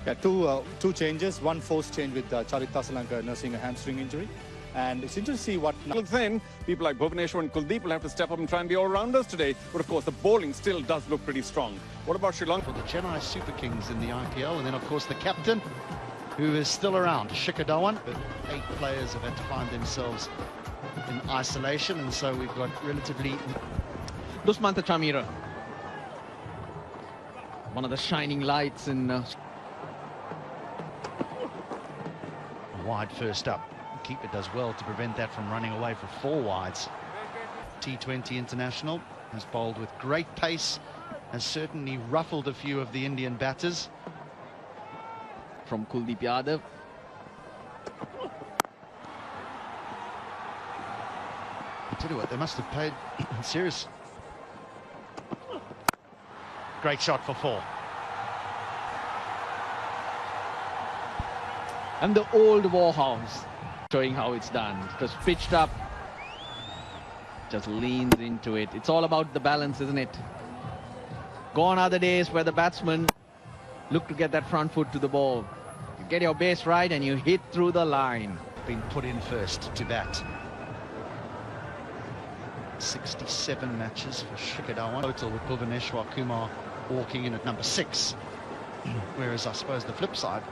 Yeah, two changes. One forced change with Charita Sri Lanka nursing a hamstring injury. And it's interesting to see what... Then, people like Bhuvaneshwar and Kuldeep will have to step up and try and be all-rounders today. But, of course, the bowling still does look pretty strong. What about Sri Lanka? For the Chennai Super Kings in the IPL. And then, of course, the captain, who is still around, Shikhar Dhawan. But 8 players have had to find themselves in isolation. And so we've got relatively... Dusmantha Chamira, one of the shining lights in... Wide first up. The keeper does well to prevent that from running away for 4 wides. T20 international has bowled with great pace, has certainly ruffled a few of the Indian batters. From Kuldeep Yadav. I tell you what, they must have paid serious. Great shot for 4. And the old Warhouse, showing how it's done. Just pitched up, just leans into it. It's all about the balance, isn't it? Gone are the days where the batsmen look to get that front foot to the ball. You get your base right and you hit through the line. Been put in first to bat. 67 matches for Shikhar Dhawan. Total with Bhuvaneshwar Kumar walking in at number 6. Whereas I suppose the flip side...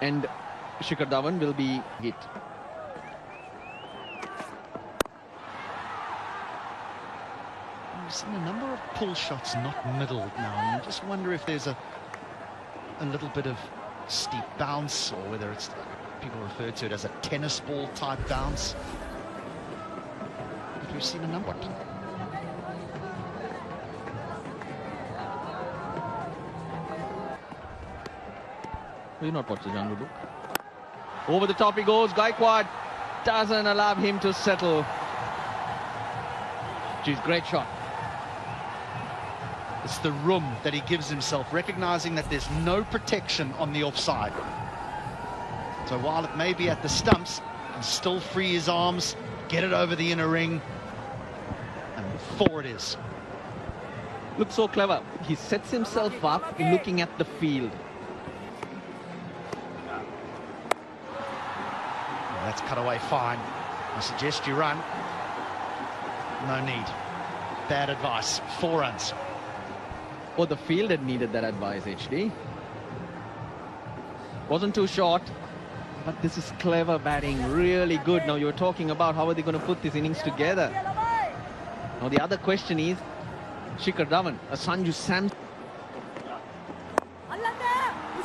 And Shikhar Dhawan will be hit. We've seen a number of pull shots not middled now, and you just wonder if there's a little bit of steep bounce, or whether it's, people refer to it as a tennis ball type bounce. But we've seen a number. Will not watch the jungle book. Over the top he goes. Gaikwad doesn't allow him to settle. Geez, great shot. It's the room that he gives himself, recognizing that there's no protection on the offside. So while it may be at the stumps, he can still free his arms, get it over the inner ring, and 4 it is. Looks so clever. He sets himself up looking at the field. That's cut away fine. I suggest you run. No need. Bad advice. 4 runs. Oh, the field had needed that advice, HD. Wasn't too short, but this is clever batting. Really good. Now, you were talking about how are they going to put these innings together. Now, the other question is, Shikhar Dhawan, a Sanju Samson.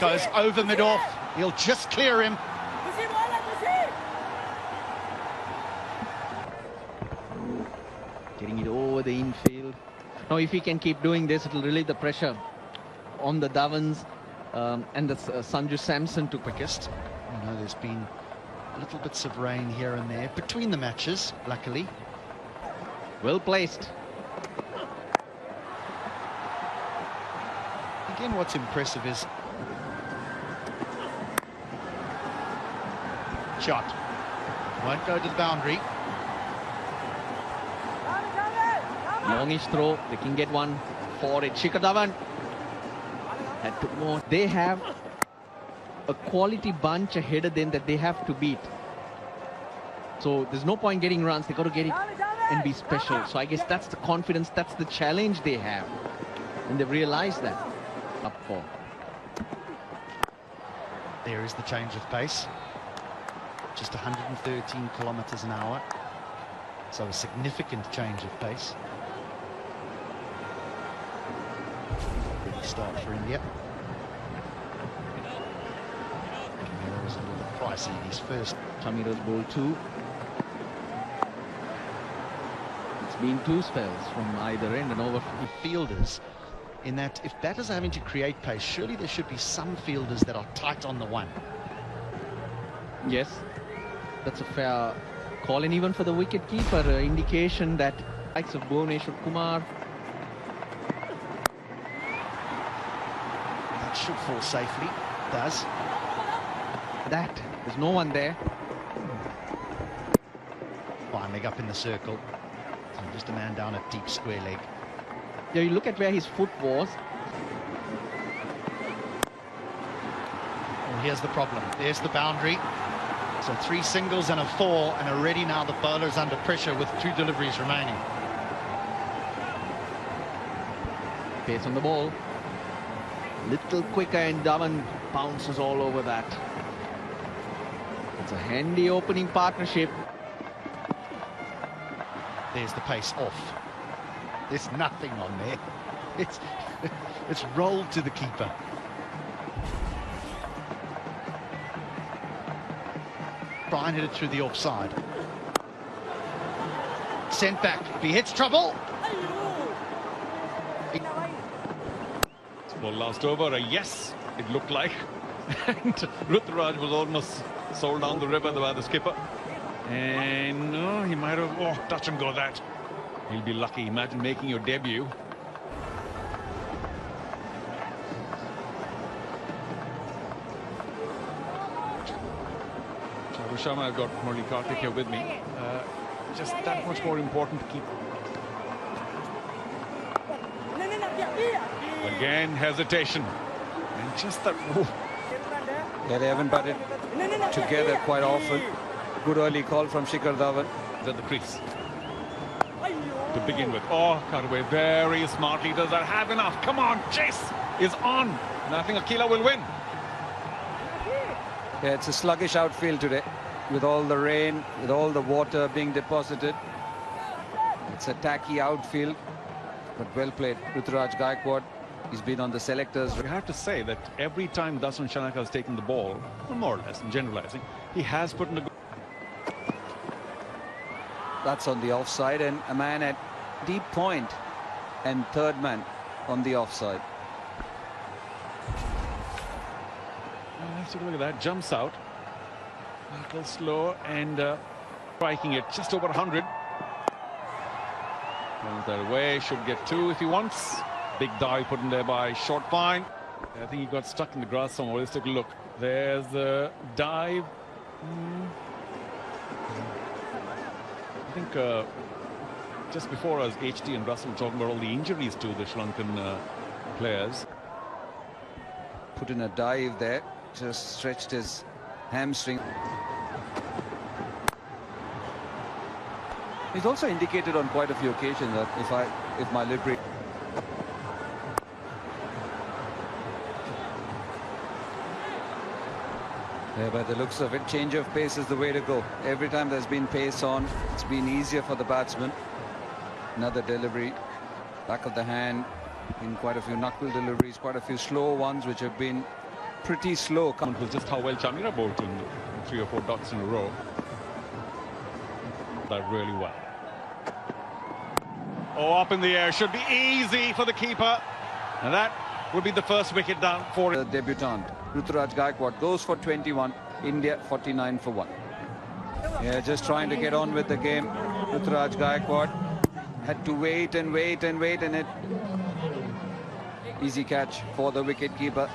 Goes over mid-off. He'll just clear him. Getting it over the infield. Now, if he can keep doing this, it'll relieve the pressure on the Dhawans and the Sanju Samson to quickest. You know, there's been little bits of rain here and there between the matches, luckily. Well placed. Again, what's impressive is shot. Won't go to the boundary. Longish throw, they can get one for it. Shikhar Dhawan had to more. They have a quality bunch ahead of them that they have to beat. So there's no point getting runs. They got to get it and be special. So I guess that's the confidence, that's the challenge they have, and they've realized that. Up 4. There is the change of pace. Just 113 kilometers an hour. So a significant change of pace. Start for India. Chamira was a little bit pricey in his first. Chamira's ball 2. It's been 2 spells from either end and over Fielders, in that if batters are having to create pace, surely there should be some fielders that are tight on the one. Yes, that's a fair call, and even for the wicket keeper, indication that likes of Bhuvaneshwar Kumar. Should fall safely. Does. That. There's no one there. Fine leg up in the circle. Just a man down at deep square leg. Yeah, you look at where his foot was. Well, here's the problem. There's the boundary. So 3 singles and a 4, and already now the bowler's under pressure with 2 deliveries remaining. Pace on the ball. Little quicker, and Dhawan bounces all over that. It's a handy opening partnership. There's the pace off. There's nothing on there. It's rolled to the keeper. Try and hit it through the offside. Sent back. If he hits trouble. Well, last over, a yes, it looked like. And Ruturaj was almost sold down the river by the skipper. And no, he might have, touch and go that. He'll be lucky. Imagine making your debut. Charu Sharma, I've got Murali Karthik here with me. Just that much more important to keep. Again, hesitation. And just that. Yeah, they haven't batted together quite often. Good early call from Shikhar Dhawan. At the crease. To begin with. Oh, cut away very smartly. Does that have enough? Come on, chase is on. And I think Akila will win. Yeah, it's a sluggish outfield today. With all the rain, with all the water being deposited. It's a tacky outfield. But well played. Ruturaj Gaikwad. He's been on the selectors. We have to say that every time Dasun Shanaka has taken the ball, more or less, in generalizing, he has put in a good. That's on the offside, and a man at deep point and third man on the offside. Let's take a look at that. Jumps out. A little slow and striking it just over 100. Runs that away. Should get 2 if he wants. Big dive put in there by Short Fine. I think he got stuck in the grass somewhere. Let's take a look. There's the dive. I think just before us, HT and Russell were talking about all the injuries to the Sri Lankan players. Put in a dive there, just stretched his hamstring. He's also indicated on quite a few occasions that if my livery. Yeah, by the looks of it, change of pace is the way to go. Every time there's been pace on, it's been easier for the batsman. Another delivery, back of the hand, in quite a few knuckle deliveries, quite a few slow ones which have been pretty slow. It was just how well Chamira bowled in 3 or 4 dots in a row. That really well. Oh, up in the air, should be easy for the keeper. And that would be the first wicket down for The debutant, Ruturaj Gaikwad, goes for 21, India 49 for 1. Yeah, just trying to get on with the game. Ruturaj Gaikwad had to wait and wait and wait, and it easy catch for the wicket keeper.